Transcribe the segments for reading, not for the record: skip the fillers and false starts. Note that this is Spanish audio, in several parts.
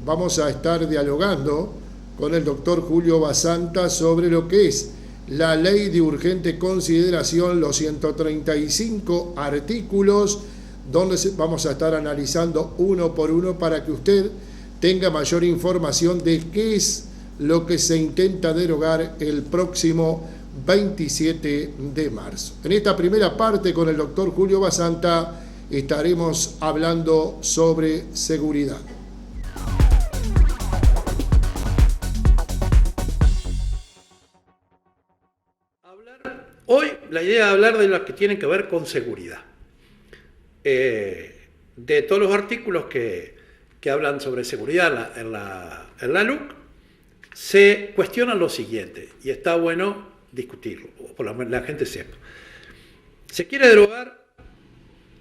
vamos a estar dialogando con el doctor Julio Basanta sobre lo que es la ley de urgente consideración, los 135 artículos, donde vamos a estar analizando uno por uno para que usted tenga mayor información de qué es lo que se intenta derogar el próximo 27 de marzo. En esta primera parte con el doctor Julio Basanta estaremos hablando sobre seguridad. Hoy la idea de hablar de las que tienen que ver con seguridad. De todos los artículos que hablan sobre seguridad en la LUC, se cuestiona lo siguiente, y está bueno discutirlo, o por lo menos la gente sepa. Se quiere derogar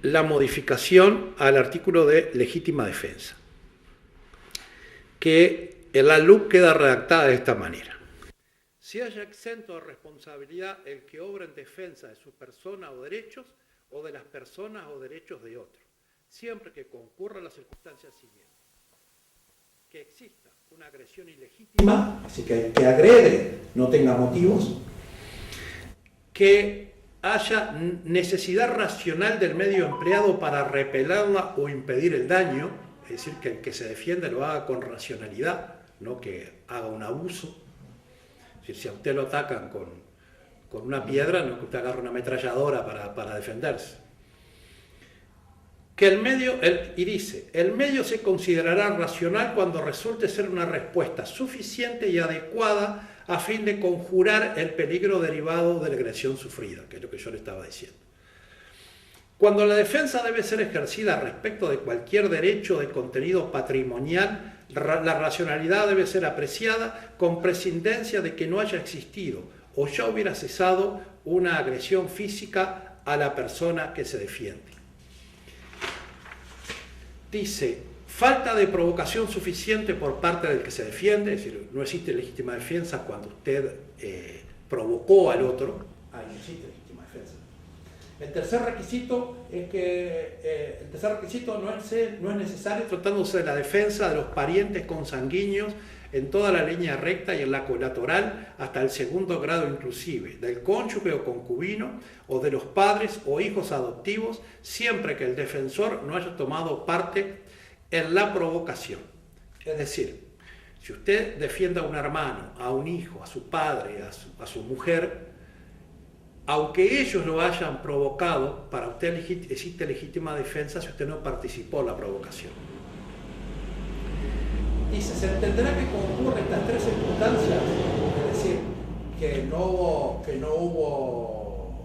la modificación al artículo de legítima defensa, que en la LUC queda redactada de esta manera. Si haya exento de responsabilidad el que obra en defensa de su persona o derechos, o de las personas o derechos de otros, siempre que concurra las circunstancias siguientes. Que exista una agresión ilegítima, así que el que agrede no tenga motivos, que haya necesidad racional del medio empleado para repelerla o impedir el daño, es decir, que el que se defiende lo haga con racionalidad, no que haga un abuso. Es decir, si a usted lo atacan con una piedra, no es que usted agarre una ametralladora para defenderse. Que el medio se considerará racional cuando resulte ser una respuesta suficiente y adecuada a fin de conjurar el peligro derivado de la agresión sufrida, que es lo que yo le estaba diciendo. Cuando la defensa debe ser ejercida respecto de cualquier derecho de contenido patrimonial, la racionalidad debe ser apreciada con prescindencia de que no haya existido o ya hubiera cesado una agresión física a la persona que se defiende. Dice, falta de provocación suficiente por parte del que se defiende, es decir, no existe legítima defensa cuando usted provocó al otro, ahí no existe legítima defensa. El tercer requisito es que no es necesario tratándose de la defensa de los parientes consanguíneos en toda la línea recta y en la colateral hasta el segundo grado inclusive, del cónyuge o concubino o de los padres o hijos adoptivos, siempre que el defensor no haya tomado parte en la provocación. Es decir, si usted defiende a un hermano, a un hijo, a su padre, a su mujer, aunque ellos lo hayan provocado, para usted existe legítima defensa si usted no participó en la provocación. Dice, se entenderá que concurren estas tres circunstancias, es decir, que no hubo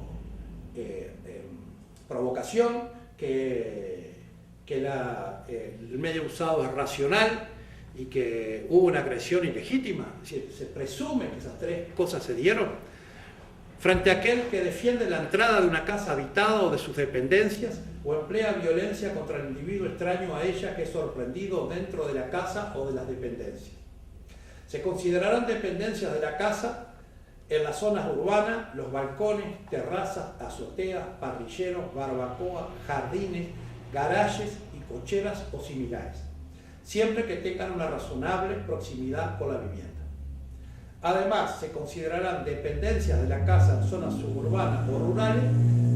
provocación, que el medio usado es racional y que hubo una agresión ilegítima. Es decir, se presume que esas tres cosas se dieron frente a aquel que defiende la entrada de una casa habitada o de sus dependencias o emplea violencia contra el individuo extraño a ella que es sorprendido dentro de la casa o de las dependencias. Se considerarán dependencias de la casa en las zonas urbanas los balcones, terrazas, azoteas, parrilleros, barbacoas, jardines, garajes y cocheras o similares, siempre que tengan una razonable proximidad con la vivienda. Además, se considerarán dependencias de la casa en zonas suburbanas o rurales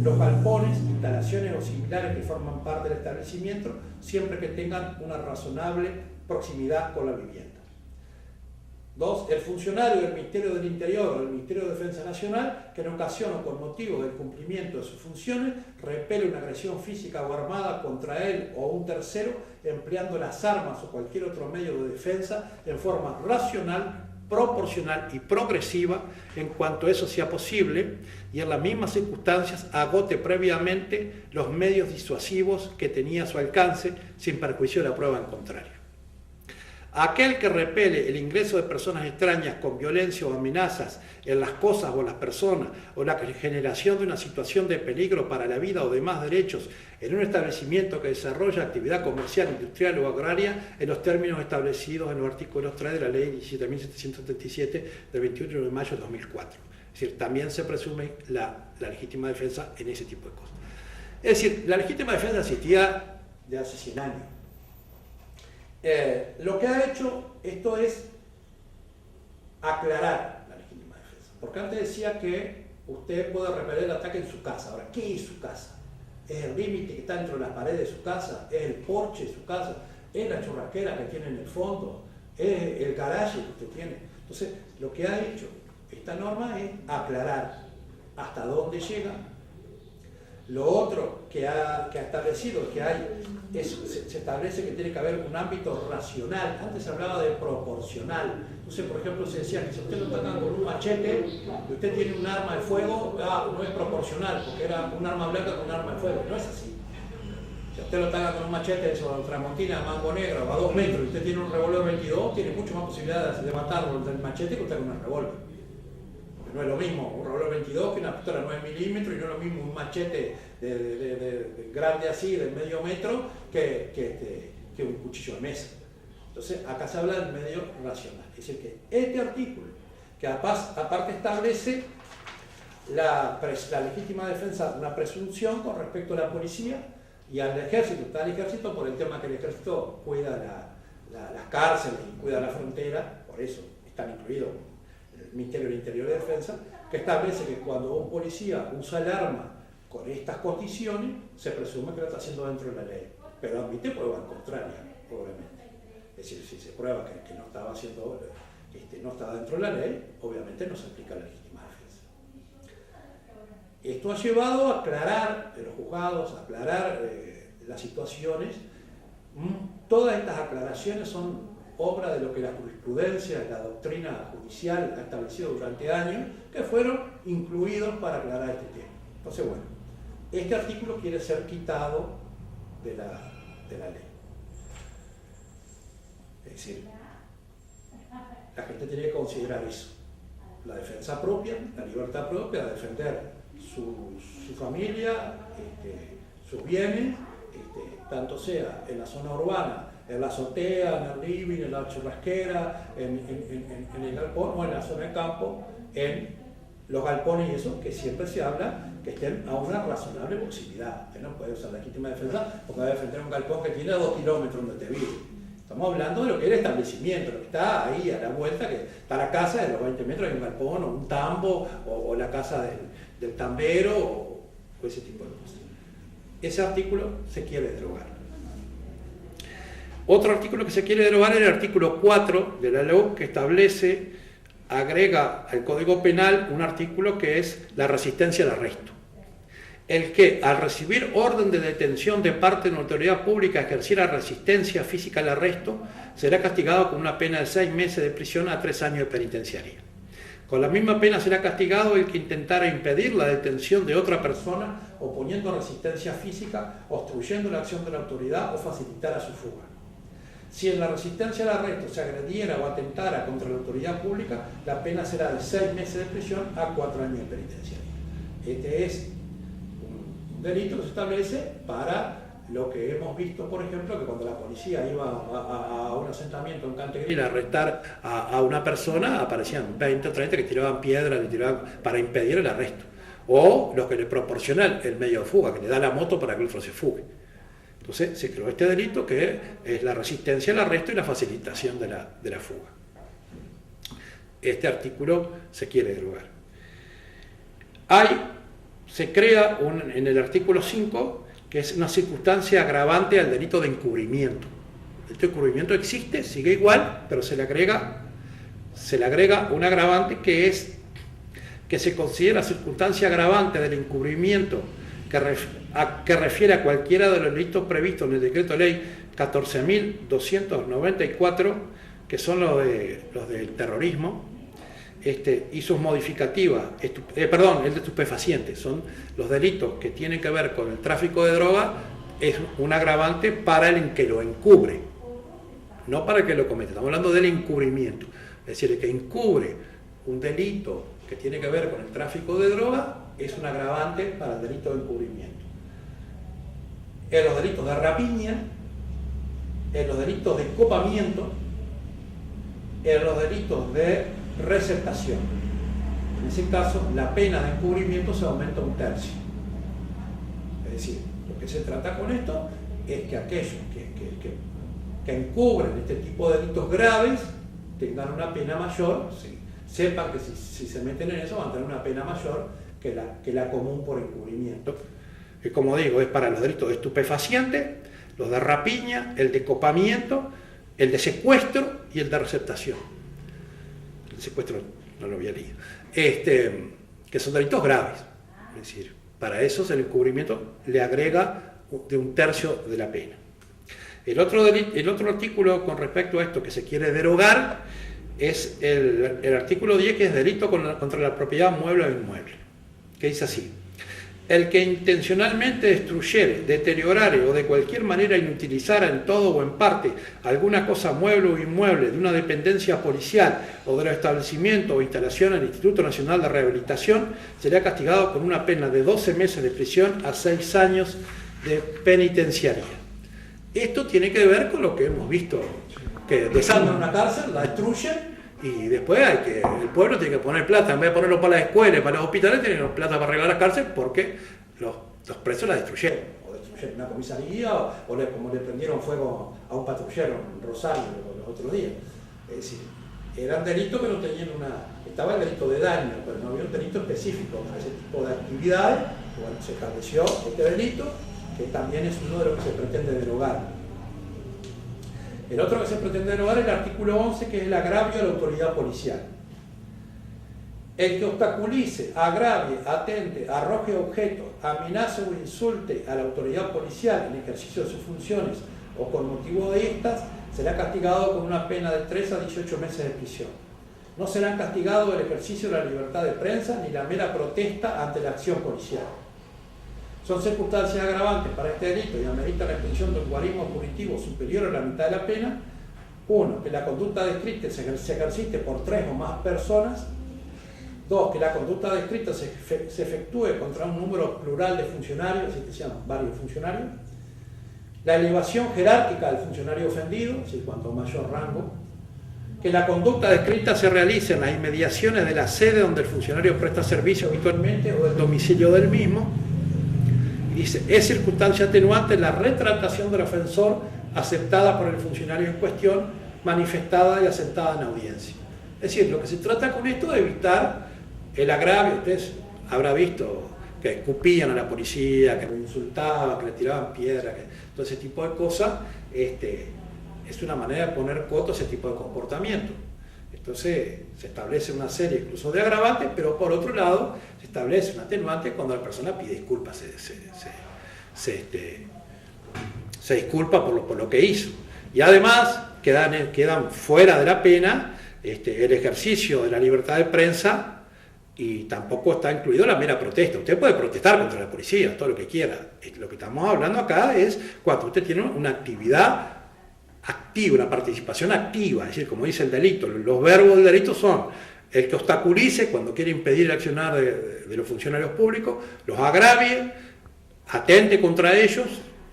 los galpones, instalaciones o similares que forman parte del establecimiento, siempre que tengan una razonable proximidad con la vivienda. 2. El funcionario del Ministerio del Interior o del Ministerio de Defensa Nacional que en ocasión o con motivo del cumplimiento de sus funciones repele una agresión física o armada contra él o un tercero empleando las armas o cualquier otro medio de defensa en forma racional, proporcional y progresiva en cuanto eso sea posible y en las mismas circunstancias agote previamente los medios disuasivos que tenía a su alcance sin perjuicio de la prueba en contrario. Aquel que repele el ingreso de personas extrañas con violencia o amenazas en las cosas o las personas o la generación de una situación de peligro para la vida o demás derechos en un establecimiento que desarrolla actividad comercial, industrial o agraria en los términos establecidos en los artículos 3 de la Ley 17.777 del 21 de mayo de 2004. Es decir, también se presume la legítima defensa en ese tipo de cosas. Es decir, la legítima defensa existía de hace 100 años. Lo que ha hecho que usted pueda repeler el ataque en su casa. Ahora, ¿qué es su casa? ¿Es el límite que está dentro de las paredes de su casa? ¿Es el porche de su casa? ¿Es la churrasquera que tiene en el fondo? ¿Es el garaje que usted tiene? Entonces, lo que ha hecho esta norma es aclarar hasta dónde llega. Lo otro que ha establecido que hay se establece que tiene que haber un ámbito racional. Antes se hablaba de proporcional. Entonces, por ejemplo, se decía que si usted lo atacan con un machete y usted tiene un arma de fuego, no es proporcional, porque era un arma blanca con un arma de fuego. No es así. Si usted lo ataca con un machete de Tramontina, mango negro, a 2 metros, y usted tiene un revólver 22, tiene mucho más posibilidades de matarlo del machete que usted con un revólver. No es lo mismo un revólver 22 que una pistola 9 milímetros, y no es lo mismo un machete de grande así, de medio metro, que un cuchillo de mesa. Entonces, acá se habla del medio racional. Es decir, que este artículo, que aparte establece la legítima defensa, una presunción con respecto a la policía y al ejército. Está el ejército por el tema que el ejército cuida las cárceles y cuida la frontera, por eso están incluidos el Ministerio del Interior y de Defensa, que establece que cuando un policía usa el arma con estas condiciones, se presume que lo está haciendo dentro de la ley, pero admite pruebas contrarias, obviamente. Es decir, si se prueba que no estaba haciendo, no estaba dentro de la ley, obviamente no se aplica la legítima defensa. Esto ha llevado a aclarar en los juzgados, a aclarar las situaciones. Todas estas aclaraciones son obra de lo que la jurisprudencia, la doctrina judicial ha establecido durante años, que fueron incluidos para aclarar este tema. Entonces, bueno, este artículo quiere ser quitado de la ley. Es decir, la gente tiene que considerar eso. La defensa propia, la libertad propia de defender su familia, sus bienes, tanto sea en la zona urbana, en la azotea, en el living, en la churrasquera, en el galpón, o en la zona de campo, en los galpones y eso, que siempre se habla que estén a una razonable proximidad. Usted no puede usar la legítima defensa porque va a defender un galpón que tiene a 2 kilómetros donde te vive. Estamos hablando de lo que es el establecimiento, lo que está ahí a la vuelta, que está la casa de los 20 metros, hay un galpón o un tambo, o la casa del tambero, o ese tipo de cosas. Ese artículo se quiere derogar. Otro artículo que se quiere derogar es el artículo 4 de la LOC, que agrega al Código Penal un artículo que es la resistencia al arresto. El que, al recibir orden de detención de parte de una autoridad pública, ejerciera resistencia física al arresto, será castigado con una pena de 6 meses de prisión a 3 años de penitenciaría. Con la misma pena será castigado el que intentara impedir la detención de otra persona oponiendo resistencia física, obstruyendo la acción de la autoridad o facilitara su fuga. Si en la resistencia al arresto se agrediera o atentara contra la autoridad pública, la pena será de 6 meses de prisión a 4 años de penitenciaría. Este es un delito que se establece para lo que hemos visto, por ejemplo, que cuando la policía iba a un asentamiento en Cantegril a arrestar a una persona, aparecían 20 o 30 que tiraban piedras, para impedir el arresto. O los que le proporcionan el medio de fuga, que le da la moto para que el otro se fugue. Entonces se creó este delito que es la resistencia al arresto y la facilitación de la fuga. Este artículo se quiere derogar. Se crea en el artículo 5 que es una circunstancia agravante al delito de encubrimiento. El delito de encubrimiento existe, sigue igual, pero se le agrega un agravante que es que se considera circunstancia agravante del encubrimiento que refiere a cualquiera de los delitos previstos en el decreto de ley 14.294, que son los del terrorismo, y sus modificativas, el de estupefacientes, son los delitos que tienen que ver con el tráfico de droga, es un agravante para el que lo encubre, no para el que lo comete. Estamos hablando del encubrimiento, es decir, el que encubre un delito que tiene que ver con el tráfico de droga es un agravante para el delito de encubrimiento. En los delitos de rapiña, en los delitos de copamiento, en los delitos de receptación. En ese caso, la pena de encubrimiento se aumenta 1/3. Es decir, lo que se trata con esto es que aquellos que encubren este tipo de delitos graves tengan una pena mayor, sepan que si se meten en eso van a tener una pena mayor que la común por encubrimiento. Y como digo, es para los delitos de estupefaciente, los de rapiña, el de copamiento, el de secuestro y el de receptación. El secuestro no lo había leído. Que son delitos graves. Es decir, para eso el encubrimiento le agrega de 1/3 de la pena. El otro artículo con respecto a esto que se quiere derogar es el artículo 10, que es delito contra la propiedad mueble o inmueble, que dice así: el que intencionalmente destruyere, deteriorare o de cualquier manera inutilizara en todo o en parte alguna cosa mueble o inmueble de una dependencia policial o del establecimiento o instalación del Instituto Nacional de Rehabilitación, será castigado con una pena de 12 meses de prisión a 6 años de penitenciaría. Esto tiene que ver con lo que hemos visto, que desarman una cárcel, la destruyen y después el pueblo tiene que poner plata, en vez de ponerlo para las escuelas y para los hospitales, tienen que poner plata para arreglar las cárceles porque los presos la destruyeron, o destruyeron una comisaría, o como le prendieron fuego a un patrullero en Rosario los otros días. Es decir, eran delitos que no tenían estaba el delito de daño, pero no había un delito específico para ese tipo de actividades. Bueno, se estableció este delito, que también es uno de los que se pretende derogar. El otro que se pretende derogar es el artículo 11, que es el agravio a la autoridad policial. El que obstaculice, agravie, atente, arroje objetos, amenace o insulte a la autoridad policial en ejercicio de sus funciones o con motivo de estas, será castigado con una pena de 3 a 18 meses de prisión. No serán castigados el ejercicio de la libertad de prensa ni la mera protesta ante la acción policial. Son circunstancias agravantes para este delito y amerita la extensión de un guarismo punitivo superior a la mitad de la pena. 1. Que la conducta descrita se ejercite por 3 o más personas. 2. Que la conducta descrita se efectúe contra un número plural de funcionarios, así que sean varios funcionarios. La elevación jerárquica del funcionario ofendido, es decir, cuanto mayor rango. Que la conducta descrita se realice en las inmediaciones de la sede donde el funcionario presta servicio habitualmente o del domicilio del mismo. Y dice, es circunstancia atenuante la retractación del ofensor aceptada por el funcionario en cuestión, manifestada y aceptada en audiencia. Es decir, lo que se trata con esto es de evitar el agravio. Ustedes habrán visto que escupían a la policía, que lo insultaban, que le tiraban piedras, todo ese tipo de cosas. Es una manera de poner coto a ese tipo de comportamiento. Entonces se establece una serie incluso de agravantes, pero por otro lado se establece un atenuante cuando la persona pide disculpas, se disculpa por lo que hizo. Y además quedan fuera de la pena el ejercicio de la libertad de prensa, y tampoco está incluido la mera protesta. Usted puede protestar contra la policía, todo lo que quiera. Lo que estamos hablando acá es cuando usted tiene una actividad activa, una participación activa, es decir, como dice el delito, los verbos del delito son el que obstaculice cuando quiere impedir el accionar de los funcionarios públicos, los agravie, atente contra ellos,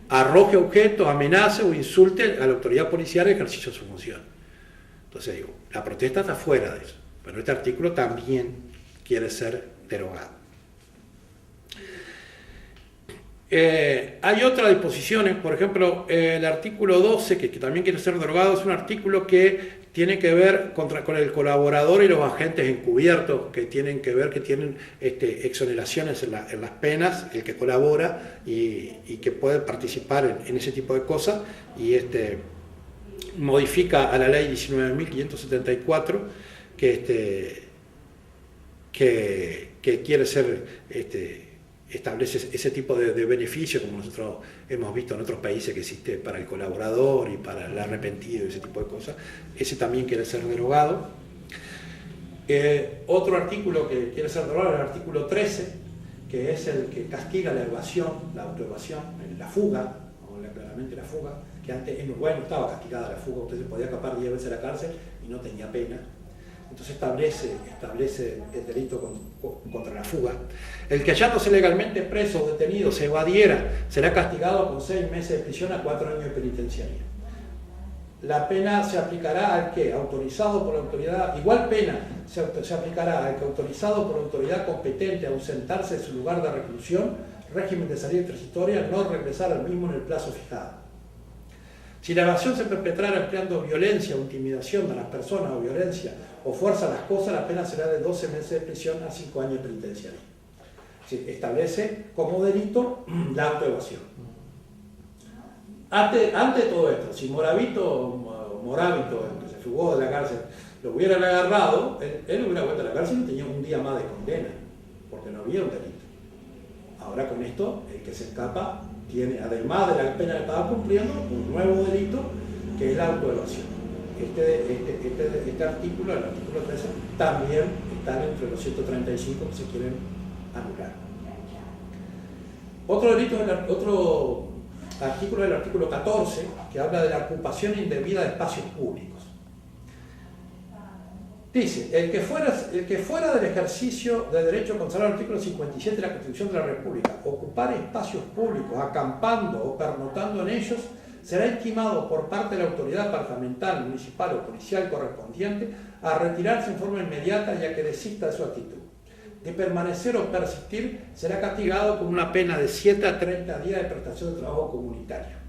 arroje objetos, amenace o insulte a la autoridad policial en ejercicio de su función. Entonces digo, la protesta está fuera de eso, pero este artículo también quiere ser derogado. Hay otras disposiciones, por ejemplo, el artículo 12, que también quiere ser derogado, es un artículo que tiene que ver con el colaborador y los agentes encubiertos, que tienen que ver, que tienen exoneraciones en las penas, el que colabora y que puede participar en ese tipo de cosas, y modifica a la ley 19.574, que quiere ser establece ese tipo de beneficio, como nosotros hemos visto en otros países que existe para el colaborador y para el arrepentido y ese tipo de cosas. Ese también quiere ser derogado. Otro artículo que quiere ser derogado es el artículo 13, que es el que castiga la evasión, la autoevasión, la fuga, o claramente la fuga, que antes en Uruguay no estaba castigada la fuga, usted se podía escapar 10 veces a la cárcel y no tenía pena. Entonces establece el delito contra la fuga. El que hallándose legalmente preso o detenido se evadiera será castigado con 6 meses de prisión a 4 años de penitenciaria. La pena se aplicará al que, autorizado por la autoridad, igual pena se aplicará al que, autorizado por la autoridad competente a ausentarse de su lugar de reclusión, régimen de salida transitoria, no regresar al mismo en el plazo fijado. Si la evasión se perpetrara empleando violencia o intimidación a las personas o violencia o fuerza a las cosas, la pena será de 12 meses de prisión a 5 años de penitenciario. Establece como delito la autoevasión. Antes de todo esto, si Moravito, que se fugó de la cárcel, lo hubieran agarrado, él hubiera vuelto a la cárcel y tenía un día más de condena, porque no había un delito. Ahora con esto, el que se escapa tiene, además de la pena que estaba cumpliendo, un nuevo delito que es la autoevasión. Este artículo, el artículo 13, también está entre los 135 que se quieren anular. Otro delito, otro artículo del artículo 14, que habla de la ocupación indebida de espacios públicos. Dice, el que fuera del ejercicio de derecho consagrado en el artículo 57 de la Constitución de la República, ocupar espacios públicos, acampando o pernoctando en ellos, será intimado por parte de la autoridad departamental, municipal o policial correspondiente a retirarse en forma inmediata y a que desista de su actitud. De permanecer o persistir, será castigado con una pena de 7 a 30 días de prestación de trabajo comunitario.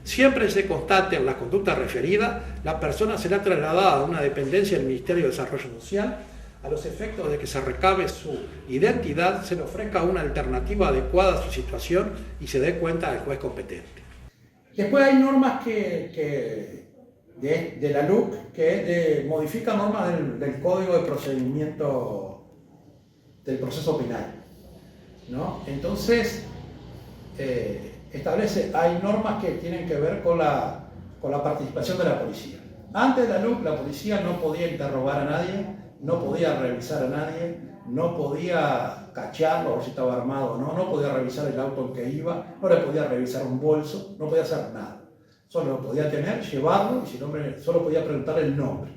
Siempre se constate en las conductas referidas, la persona será trasladada a una dependencia del Ministerio de Desarrollo Social a los efectos de que se recabe su identidad, se le ofrezca una alternativa adecuada a su situación y se dé cuenta del juez competente. Después hay normas de la LUC que modifican normas del Código de Procedimiento del Proceso Penal, ¿no? Entonces, hay normas que tienen que ver con la participación de la policía. Antes de la LUC, la policía no podía interrogar a nadie, no podía revisar a nadie, no podía cacharlo, a ver si estaba armado o no, no podía revisar el auto en que iba, no le podía revisar un bolso, no podía hacer nada. Solo lo podía tener, llevarlo, y si el hombre, solo podía preguntarle el nombre.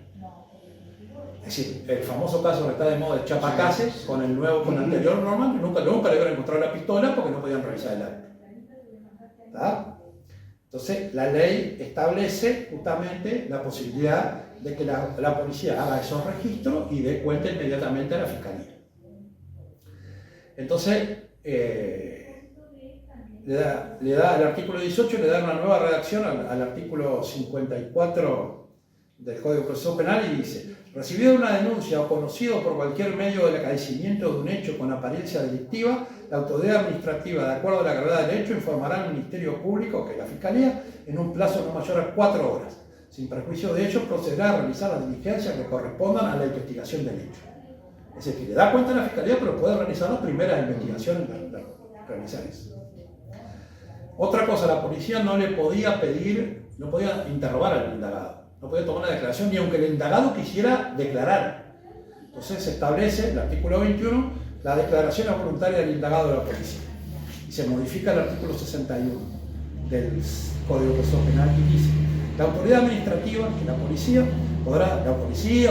Es decir, el famoso caso que está de moda de Chapacases, con el anterior norma, nunca le iban a encontrar la pistola porque no podían revisar el auto. ¿Está? Entonces, la ley establece justamente la posibilidad de que la policía haga esos registros y dé cuenta inmediatamente a la fiscalía. Entonces, el artículo 18 le da una nueva redacción al artículo 54 del Código de Proceso Penal y dice: recibido una denuncia o conocido por cualquier medio del acaecimiento de un hecho con apariencia delictiva, la autoridad administrativa, de acuerdo a la gravedad del hecho, informará al Ministerio Público, que es la Fiscalía, en un plazo no mayor a 4 horas. Sin perjuicio de ello, procederá a realizar las diligencias que correspondan a la investigación del hecho. Es decir, que le da cuenta a la Fiscalía, pero puede realizar las primeras investigaciones para realizar eso. Otra cosa, la policía no le podía pedir, no podía interrogar al indagado, no podía tomar una declaración ni aunque el indagado quisiera declarar. Entonces se establece, el artículo 21, la declaración voluntaria del indagado de la policía. Y se modifica el artículo 61 del Código de Proceso Penal y dice: la autoridad administrativa, que la policía o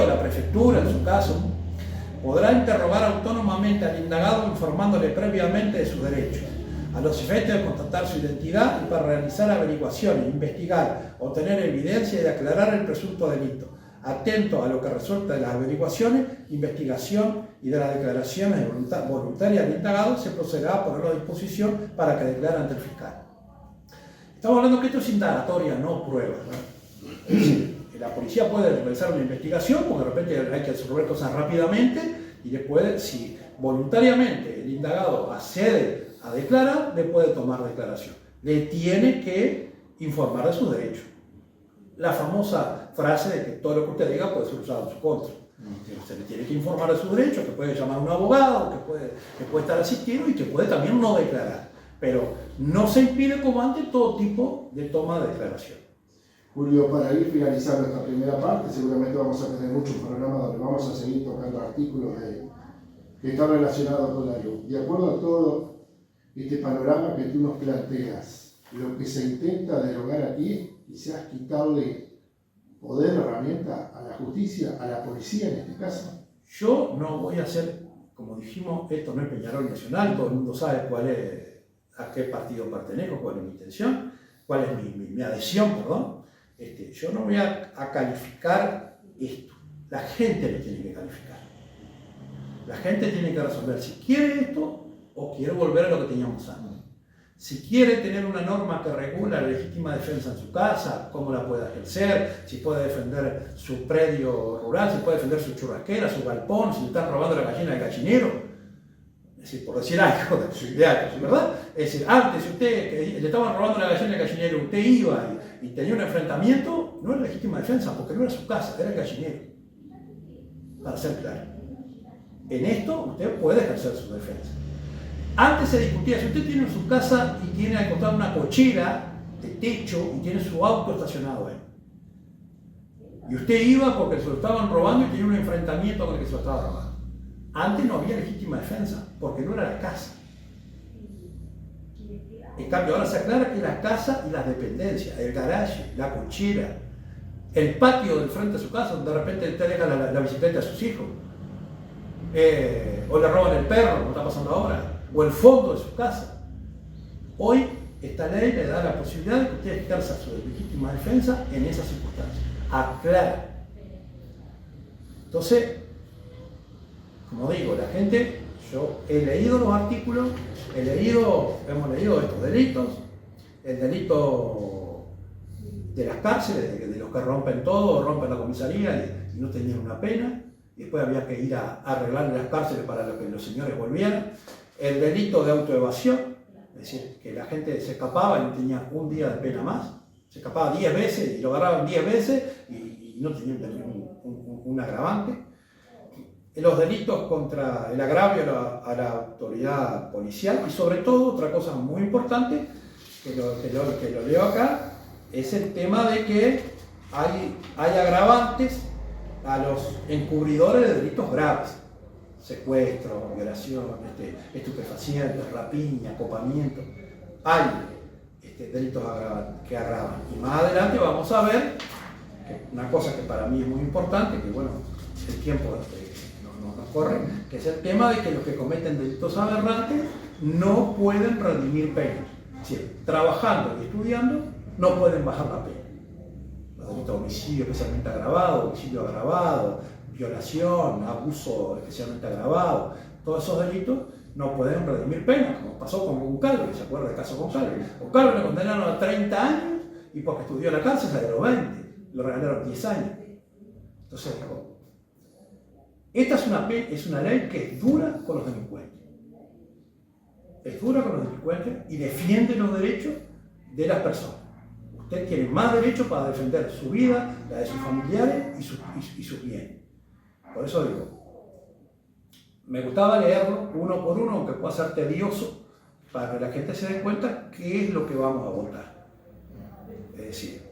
la prefectura en su caso, podrá interrogar autónomamente al indagado informándole previamente de sus derechos, a los efectos de constatar su identidad y para realizar averiguaciones, investigar, obtener evidencia y aclarar el presunto delito, atento a lo que resulta de las averiguaciones, investigación y de las declaraciones voluntarias del indagado, se procederá a ponerlo a disposición para que declare ante el fiscal. Estamos hablando que esto es indagatoria, no prueba, ¿no? Es decir, la policía puede realizar una investigación porque de repente hay que resolver cosas rápidamente y después, si voluntariamente el indagado accede a declarar, le puede tomar declaración. Le tiene que informar de sus derechos. La famosa frase de que todo lo que usted diga puede ser usado en su contra. Se le tiene que informar de sus derechos, que puede llamar a un abogado, que puede estar asistido y que puede también no declarar. Pero no se impide como antes todo tipo de toma de declaración. Julio, para ir finalizando esta primera parte, seguramente vamos a tener muchos programas donde vamos a seguir tocando artículos que están relacionados con la luz. De acuerdo a todo este panorama que tú nos planteas, lo que se intenta derogar aquí, quizás quitarle poder, herramienta a la justicia, a la policía en este caso. Yo no voy a hacer, como dijimos, esto no es Peñarol Nacional, todo el mundo sabe a qué partido pertenezco, cuál es mi intención, cuál es mi adhesión, perdón. Yo no voy a calificar esto. La gente me tiene que calificar. La gente tiene que resolver si quiere esto o quiere volver a lo que teníamos antes. Si quiere tener una norma que regula la legítima defensa en su casa, cómo la puede ejercer, si puede defender su predio rural, si puede defender su churrasquera, su galpón, si le están robando la gallina del gallinero. Es decir, por decir algo de algo, ¿verdad? Es decir, antes si usted le estaban robando la gallina del gallinero, usted iba y tenía un enfrentamiento, no era legítima defensa, porque no era su casa, era el gallinero. Para ser claro. En esto usted puede ejercer su defensa. Antes se discutía, si usted tiene en su casa y tiene al costado una cochera de techo y tiene su auto estacionado ahí, y usted iba porque se lo estaban robando y tenía un enfrentamiento con el que se lo estaba robando. Antes no había legítima defensa, porque no era la casa. En cambio, ahora se aclara que la casa y las dependencias, el garaje, la cochera, el patio del frente de su casa, donde de repente usted deja la bicicleta a sus hijos, o le roban el perro, como está pasando ahora, o el fondo de su casa. Hoy esta ley le da la posibilidad de que usted ejerza su legítima defensa en esas circunstancias. Aclara. Entonces, como digo, la gente, yo he leído los artículos, hemos leído estos delitos, el delito de las cárceles, de los que rompen todo, rompen la comisaría y no tenían una pena, y después había que ir a arreglar las cárceles para que los señores volvieran. El delito de autoevasión, es decir, que la gente se escapaba y no tenía un día de pena más, se escapaba 10 veces y lo agarraban 10 veces y no tenían un agravante. Los delitos contra el agravio a la autoridad policial y sobre todo, otra cosa muy importante, que lo leo acá, es el tema de que hay agravantes a los encubridores de delitos graves. Secuestro, violación, estupefacientes, rapiña, acopamiento. Hay delitos que agravan. Y más adelante vamos a ver una cosa que para mí es muy importante, que bueno, el tiempo nos corre, que es el tema de que los que cometen delitos aberrantes no pueden redimir penas. Es decir, trabajando y estudiando no pueden bajar la pena. Los delitos de homicidio especialmente agravado, homicidio agravado, violación, abuso especialmente agravado, todos esos delitos no pueden redimir penas, como pasó con Goncalves, ¿se acuerda del caso Goncalves? Goncalves le condenaron a 30 años y porque estudió la cárcel se le dio 20, lo regalaron 10 años. Entonces, esta es una ley que es dura con los delincuentes. Es dura con los delincuentes y defiende los derechos de las personas. Usted tiene más derecho para defender su vida, la de sus familiares y sus bienes. Por eso digo, me gustaba leerlo uno por uno, aunque pueda ser tedioso, para que la gente se dé cuenta qué es lo que vamos a votar. Es decir,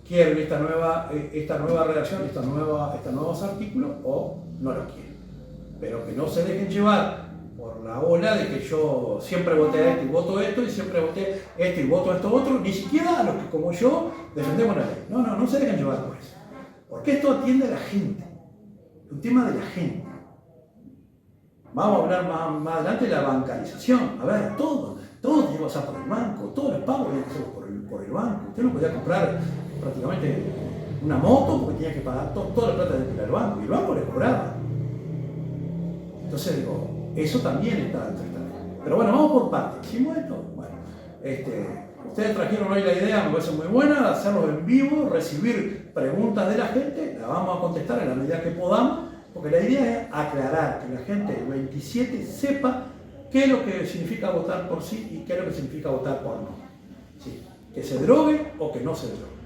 ¿quieren esta nueva redacción, estos nuevos artículos o no los quieren? Pero que no se dejen llevar por la ola de que yo siempre voté esto y voto esto y siempre voté esto y voto esto otro, ni siquiera a los que como yo defendemos la ley. No se dejen llevar por eso. Porque esto atiende a la gente. Es un tema de la gente. Vamos a hablar más adelante de la bancarización. A ver, todo tiene que pasar por el banco, todos los pagos tienen que ser por el banco. Usted no podía comprar prácticamente una moto porque tenía que pagar toda la plata dentro del banco y el banco le cobraba. Entonces digo, eso también está dentro de esta ley. Pero bueno, vamos por partes. ¿Hicimos esto? Bueno, ustedes trajeron hoy la idea, me parece muy buena, de hacerlo en vivo, recibir preguntas de la gente, las vamos a contestar en la medida que podamos, porque la idea es aclarar, que la gente del 27 sepa qué es lo que significa votar por sí y qué es lo que significa votar por no. ¿Sí? Que se drogue o que no se drogue.